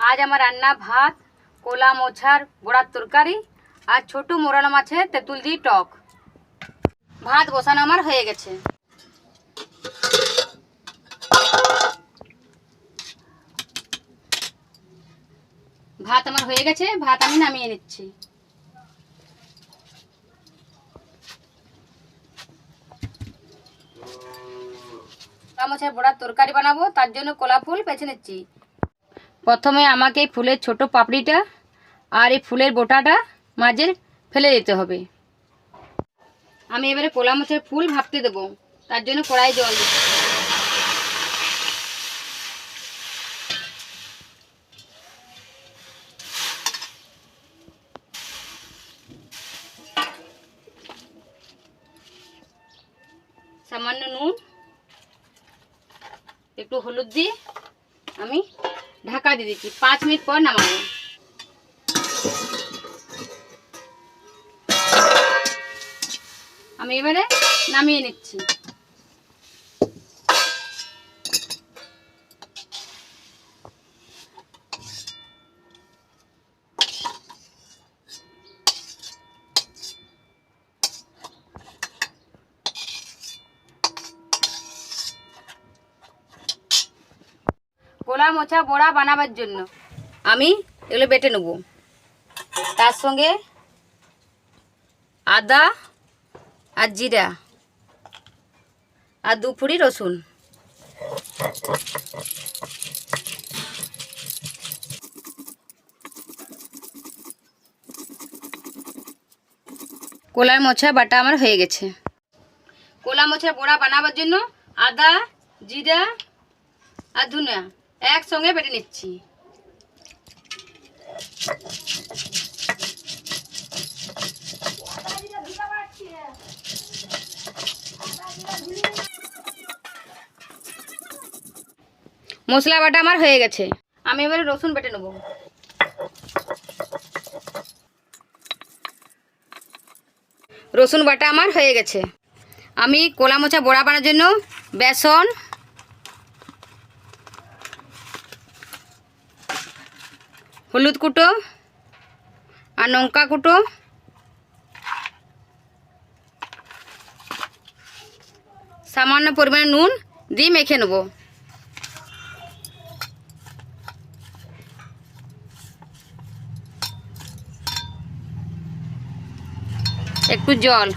আজ আমার রান্না ভাত, কোলা মোছার বড়ার তরকারি আর ছোট মোরানো মাছের তেঁতুল দিয়ে টক। ভাত বসানো আমার হয়ে গেছে। ভাত আমার হয়ে গেছে, ভাত আমি নামিয়ে নিচ্ছি। কোলা মোছার বড়ার তরকারি বানাবো, তার জন্য কোলা ফুল বেছে নিচ্ছি। প্রথমে আমাকে এই ফুলের ছোট পাপড়িটা আর এই ফুলের বোটাটা মাঝে ফেলে দিতে হবে। আমি এবারে কোলা মাছের ফুল ভাপতে দেবো, তার জন্য কড়াই জল দিচ্ছি। সামান্য নুন, একটু হলুদ দিয়ে আমি ঢাকা দিয়ে দিচ্ছি। 5 মিনিট পর নামাবো। আমি এবারে নামিয়ে নিচ্ছি। কোলা মোছা বড়া বানাবার জন্য আমি এগুলো বেটে নেব। তার সঙ্গে আদা আর জিরা আর 2 ফুড়ি রসুন। কোলার মোছা বাটা আমার হয়ে গেছে। কোলা মোছার বড়া বানাবার জন্য আদা, জিরা আর ধনিয়া একসঙ্গে বেটে নিচ্ছি। মশলা বাটা আমার হয়ে গেছে। আমি এবারে রসুন বেটে নেব। রসুন বাটা আমার হয়ে গেছে। আমি কোলা মোছা বড়া বানানোর জন্য বেসন, হলুদ কুটো আর লঙ্কা কুটো, সামান্য পরিমাণে নুন দিয়ে মেখে নেব। একটু জল,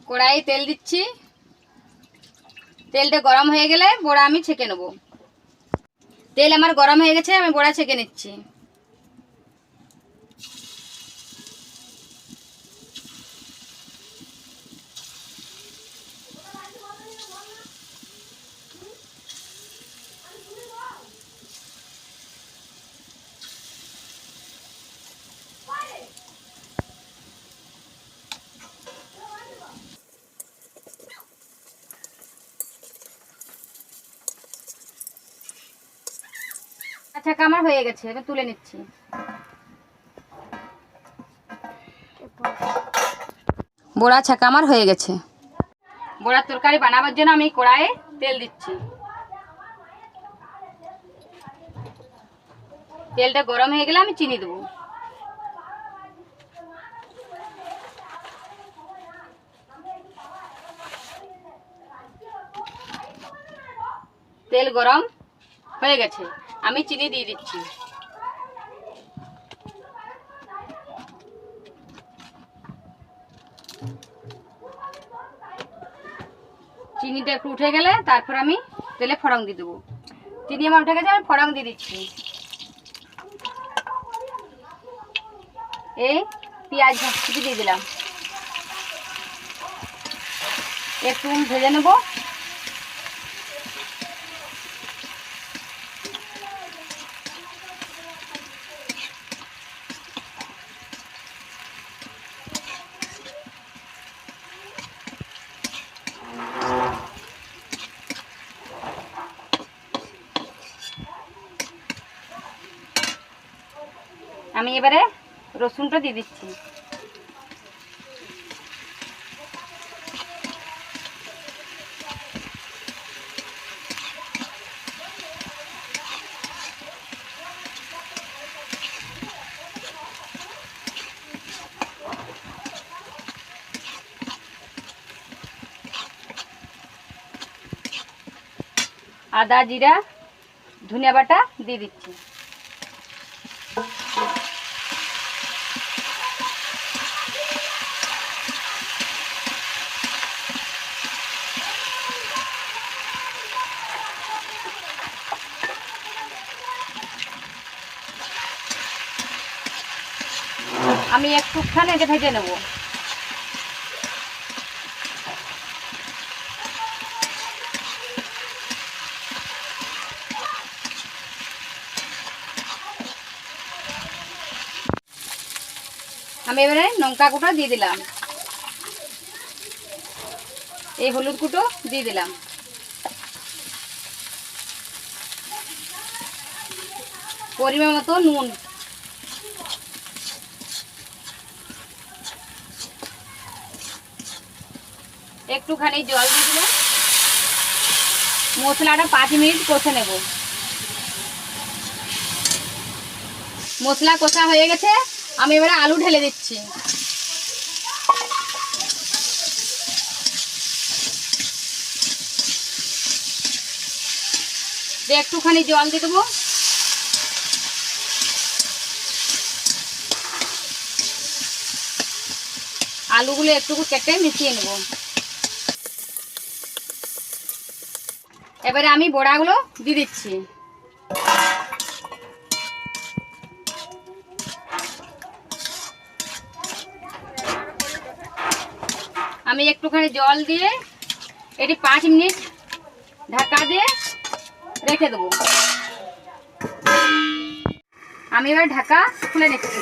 কড়াই তেল দিচ্ছি। তেলটা গরম হয়ে গেলে বড়া আমি ছেঁকে নেব। তেল আমার গরম হয়ে গেছে, আমি বড়া ছেঁকে নিচ্ছি। ছেঁকা আমার হয়ে গেছে, এবার তুলে নিচ্ছি। বড়া ছেঁকা আমার হয়ে গেছে। বড়ার তরকারি বানাবার জন্য আমি কড়াইয়ে তেল দিচ্ছি। তেলটা গরম হয়ে গেলে আমি চিনি দেবো। তেল গরম হয়ে গেছে, আমি চিনি দিয়ে দিচ্ছি। চিনিটা একটু উঠে গেলে তারপর আমি তেলে ফোড়ন দিয়ে দেবো। চিনি আমার উঠে গেছে, আমি ফোড়ন দিয়ে দিচ্ছি। এই পেঁয়াজ কুচি দিয়ে দিলাম, একটু ভেজে নেব। আমি এবারে রসুনটা দিয়ে দিচ্ছি। আদা জিরা ধনিয়া বাটা দিয়ে দিচ্ছি। আমি একটুখানি এটা ভেজে নেব। আমি এবারে লঙ্কা গুঁটো দিয়ে দিলাম, এই হলুদ গুঁটো দিয়ে দিলাম, পরিমাণ মতো নুন, একটুখানি জল দিয়ে দিলাম। মশলাটা 5 মিনিট কষে নেব। মশলা কষা হয়ে গেছে, আমি এবারে আলু ঢেলে দিচ্ছি। একটুখানি জল দিয়ে দেবো। আলুগুলো একটু কেটে মিশিয়ে নেব। এবারে আমি বড়াগুলো দিয়ে দিচ্ছি। আমি একটুখানি জল দিয়ে এটি 5 মিনিট ঢাকা দিয়ে রেখে দেবো। আমি এবার ঢাকা খুলে নিচ্ছি।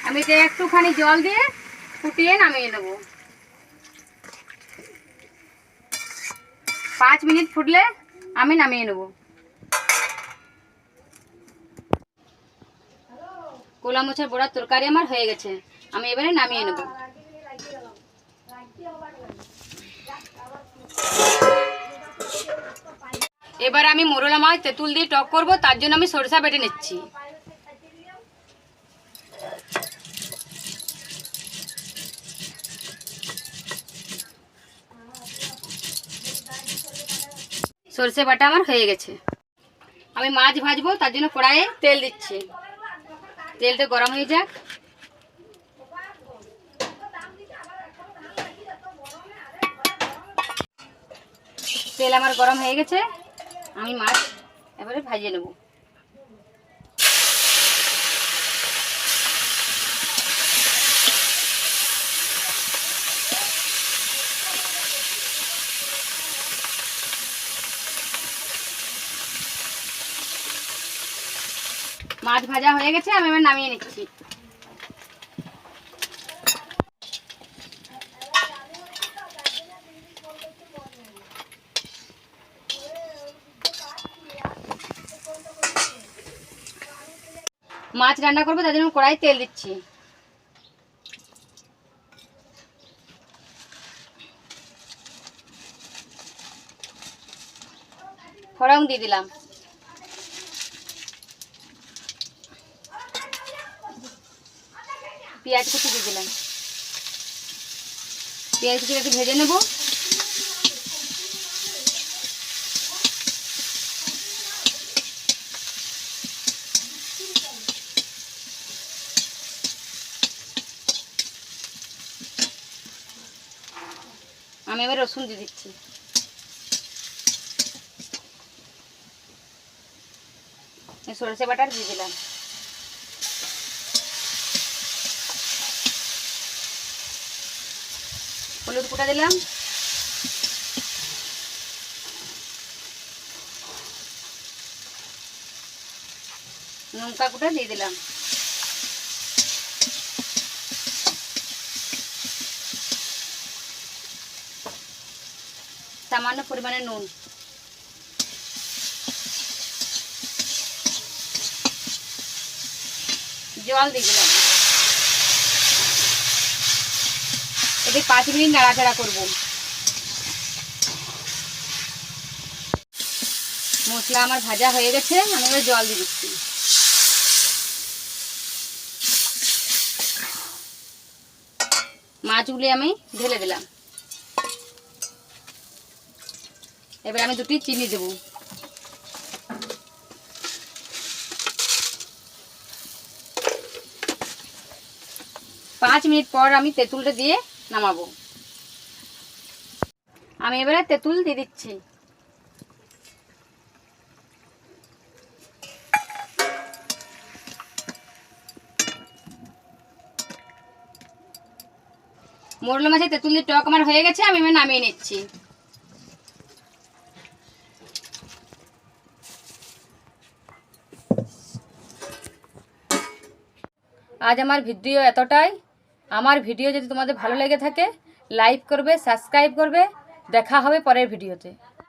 আমি এতে একটুখানি জল দিয়ে ফুটিয়ে নামিয়ে নেব। 5 মিনিট ফুটলে আমি নামিয়ে নেব। কোলা মাছের বড়ার তরকারি আমার হয়ে গেছে, আমি এবারে নামিয়ে নেব। এবার আমি মোরলা মাছ তেঁতুল দিয়ে টক করব, তার জন্য আমি সরিষা বেটে নিচ্ছি। সরষে বাটা আমার হয়ে গেছে। আমি মাছ ভাজবো, তার জন্য কড়াইয়ে তেল দিচ্ছি। তেলটা গরম হয়ে যাক। তেল আমার গরম হয়ে গেছে, আমি মাছ এবারে ভাজিয়ে নেব। মাছ ভাজা হয়ে গেছে, আমি এবার নামিয়ে নিচ্ছি। মাছ রান্না করবো, তার জন্য কড়াই তেল দিচ্ছি। ফোড়ন দিয়ে দিলাম। পেঁয়াজ কুচি দিয়ে দিলাম। পেঁয়াজ কুচি একটু ভেজে নেব। আমি এবার রসুন দিয়ে দিচ্ছি। সরষে বাটা দিয়ে দিলাম। হলুদ কুটা দিলাম। লঙ্কা কুটা দিয়ে দিলাম। সামান্য পরিমাণে নুন। জল দিয়ে দিলাম। এটি 5 মিনিট নাড়াচাড়া করব। মশলা আমার ভাজা হয়ে গেছে, আমি এবার জল দিয়ে দিচ্ছি। মাছগুলি আমি ঢেলে দিলাম। এবার আমি 2টি চিনি দেব। পাঁচ মিনিট পর আমি তেঁতুলটা দিয়ে নামাবো। আমি এবারে তেঁতুল দিয়ে দিচ্ছি। মোরলা মাছের তেঁতুল দিয়ে টক আমার হয়ে গেছে, আমি এবার নামিয়ে নিচ্ছি। আজ আমার ভিডিও এতটাই। আমার ভিডিও যদি তোমাদের ভালো লেগে থাকে লাইক করবে, সাবস্ক্রাইব করবে। দেখা হবে পরের ভিডিওতে।